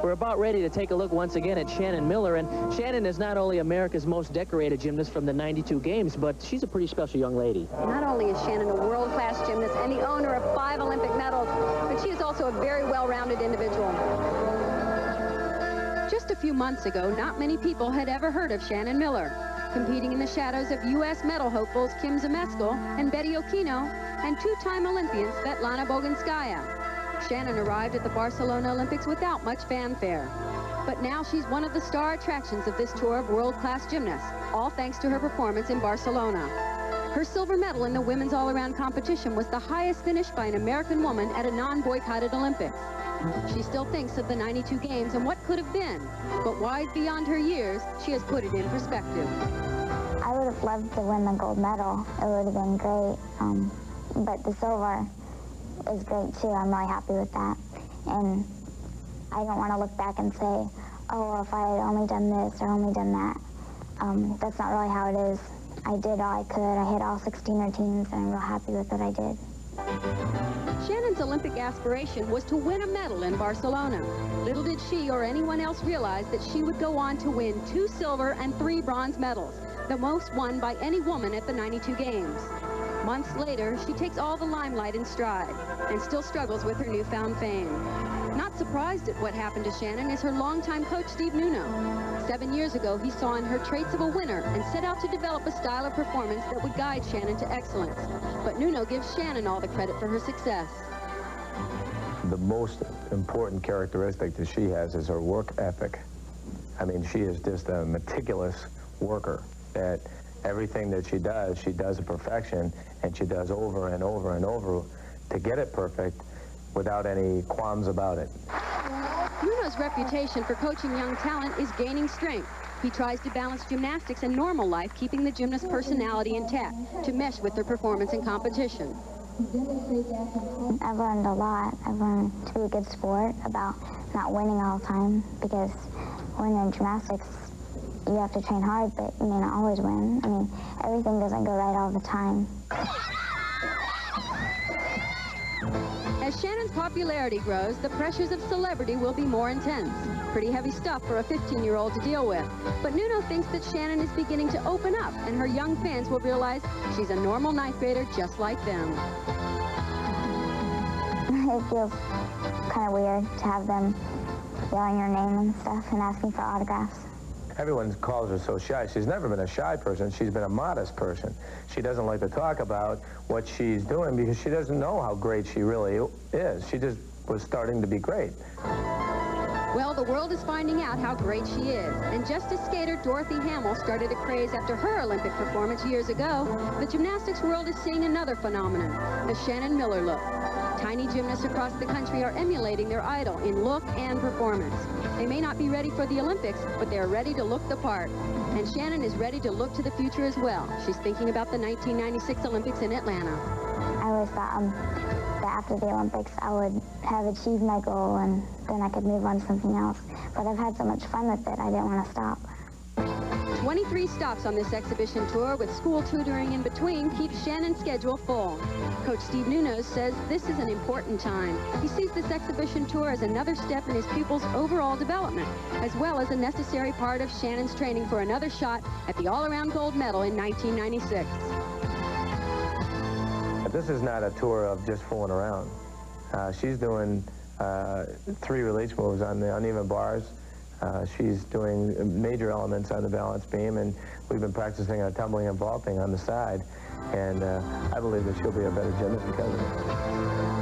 We're about ready to take a look once again at Shannon Miller, and Shannon is not only America's most decorated gymnast from the 92 games, but she's a pretty special young lady. Not only is Shannon a world-class gymnast and the owner of 5 Olympic medals, but she is also a very well-rounded individual. Just a few months ago, not many people had ever heard of Shannon Miller, competing in the shadows of U.S. medal hopefuls Kim Zmeskal and Betty Okino, and 2-time Olympian Svetlana Boginskaya. Shannon arrived at the Barcelona Olympics without much fanfare. But now she's one of the star attractions of this tour of world-class gymnasts, all thanks to her performance in Barcelona. Her silver medal in the women's all-around competition was the highest finish by an American woman at a non-boycotted Olympics. She still thinks of the 92 games and what could have been, but wise beyond her years, she has put it in perspective. I would have loved to win the gold medal. It would have been great, but the silver is great too. I'm really happy with that. And I don't want to look back and say, oh, well, if I had only done this or only done that. That's not really how it is. I did all I could. I hit all 16 routines, and I'm real happy with what I did. Shannon's Olympic aspiration was to win a medal in Barcelona. Little did she or anyone else realize that she would go on to win 2 silver and 3 bronze medals, the most won by any woman at the 92 games. Months later, she takes all the limelight in stride and still struggles with her newfound fame. Not surprised at what happened to Shannon is her longtime coach, Steve Nuno. 7 years ago, he saw in her traits of a winner and set out to develop a style of performance that would guide Shannon to excellence. But Nuno gives Shannon all the credit for her success. The most important characteristic that she has is her work ethic. I mean, she is just a meticulous worker. That everything that she does to perfection, and she does over and over and over to get it perfect without any qualms about it. Nuno's reputation for coaching young talent is gaining strength. He tries to balance gymnastics and normal life, keeping the gymnast's personality intact to mesh with her performance in competition. I've learned a lot. I've learned to be a good sport, about not winning all the time, because when you're in gymnastics, you have to train hard, but you may not always win. I mean, everything doesn't go right all the time. As Shannon's popularity grows, the pressures of celebrity will be more intense. Pretty heavy stuff for a 15-year-old to deal with. But Nuno thinks that Shannon is beginning to open up, and her young fans will realize she's a normal ninth grader just like them. It feels kind of weird to have them yelling your name and stuff and asking for autographs. Everyone calls her so shy. She's never been a shy person. She's been a modest person. She doesn't like to talk about what she's doing because she doesn't know how great she really is. She just was starting to be great. Well, the world is finding out how great she is. And just as skater Dorothy Hamill started a craze after her Olympic performance years ago, the gymnastics world is seeing another phenomenon, the Shannon Miller look. Tiny gymnasts across the country are emulating their idol in look and performance. They may not be ready for the Olympics, but they're ready to look the part. And Shannon is ready to look to the future as well. She's thinking about the 1996 Olympics in Atlanta. I always thought that after the Olympics I would have achieved my goal and then I could move on to something else. But I've had so much fun with it, I didn't want to stop. 23 stops on this exhibition tour with school tutoring in between keeps Shannon's schedule full. Coach Steve Nuno says this is an important time. He sees this exhibition tour as another step in his pupils' overall development, as well as a necessary part of Shannon's training for another shot at the all-around gold medal in 1996. This is not a tour of just fooling around. She's doing 3 release moves on the uneven bars. She's doing major elements on the balance beam, and we've been practicing our tumbling and vaulting on the side. And I believe that she'll be a better gymnast because of it.